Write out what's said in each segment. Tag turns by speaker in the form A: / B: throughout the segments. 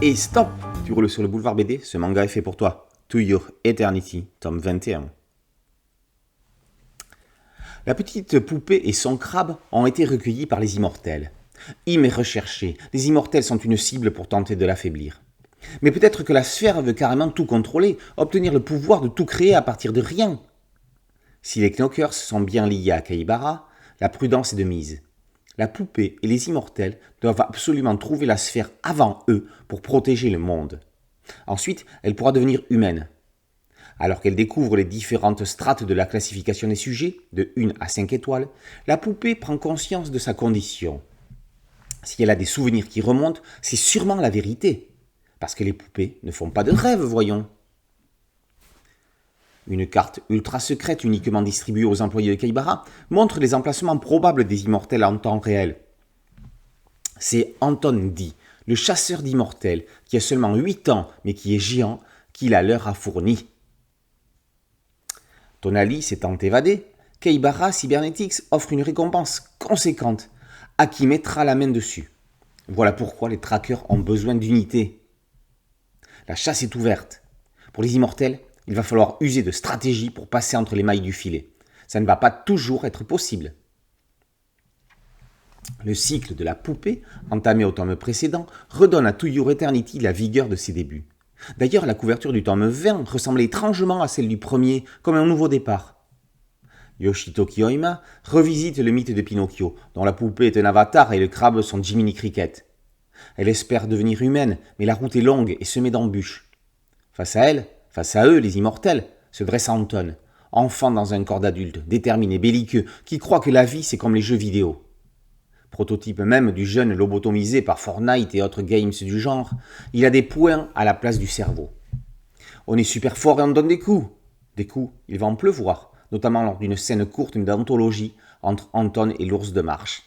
A: Et stop! Tu roules sur le boulevard BD, ce manga est fait pour toi. To Your Eternity, tome 21. La petite poupée et son crabe ont été recueillis par les immortels. Im est recherché, les immortels sont une cible pour tenter de l'affaiblir. Mais peut-être que la sphère veut carrément tout contrôler, obtenir le pouvoir de tout créer à partir de rien. Si les Knockers sont bien liés à Kaibara, la prudence est de mise. La poupée et les immortels doivent absolument trouver la sphère avant eux pour protéger le monde. Ensuite, elle pourra devenir humaine. Alors qu'elle découvre les différentes strates de la classification des sujets, de 1 à 5 étoiles, la poupée prend conscience de sa condition. Si elle a des souvenirs qui remontent, c'est sûrement la vérité. Parce que les poupées ne font pas de rêves, voyons. Une carte ultra secrète uniquement distribuée aux employés de Kaibara montre les emplacements probables des immortels en temps réel. C'est Anton D, le chasseur d'immortels, qui a seulement 8 ans mais qui est géant, qui la leur a fourni. Tonali s'étant évadé, Kaibara Cybernetics offre une récompense conséquente à qui mettra la main dessus. Voilà pourquoi les trackers ont besoin d'unité. La chasse est ouverte. Pour les immortels, il va falloir user de stratégie pour passer entre les mailles du filet. Ça ne va pas toujours être possible. Le cycle de la poupée, entamé au tome précédent, redonne à To Your Eternity la vigueur de ses débuts. D'ailleurs, la couverture du tome 20 ressemblait étrangement à celle du premier, comme un nouveau départ. Yoshitoki Oima revisite le mythe de Pinocchio, dont la poupée est un avatar et le crabe son Jiminy Cricket. Elle espère devenir humaine, mais la route est longue et semée d'embûches. Face à eux, les immortels, se dresse Anton, enfant dans un corps d'adulte, déterminé, belliqueux, qui croit que la vie c'est comme les jeux vidéo. Prototype même du jeune lobotomisé par Fortnite et autres games du genre, il a des poings à la place du cerveau. On est super fort et on donne des coups. Des coups, il va en pleuvoir, notamment lors d'une scène courte d'anthologie entre Anton et l'ours de marche.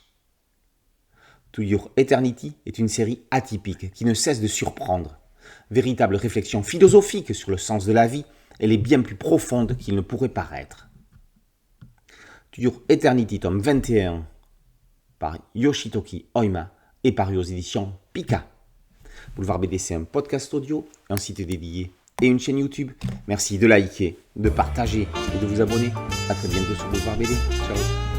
A: To Your Eternity est une série atypique qui ne cesse de surprendre. Véritable réflexion philosophique sur le sens de la vie, elle est bien plus profonde qu'il ne pourrait paraître. To Your Eternity, tome 21, par Yoshitoki Oima et paru aux éditions Pika. Boulevard BD, c'est un podcast audio, un site dédié et une chaîne YouTube. Merci de liker, de partager et de vous abonner. A très bientôt sur Boulevard BD. Ciao.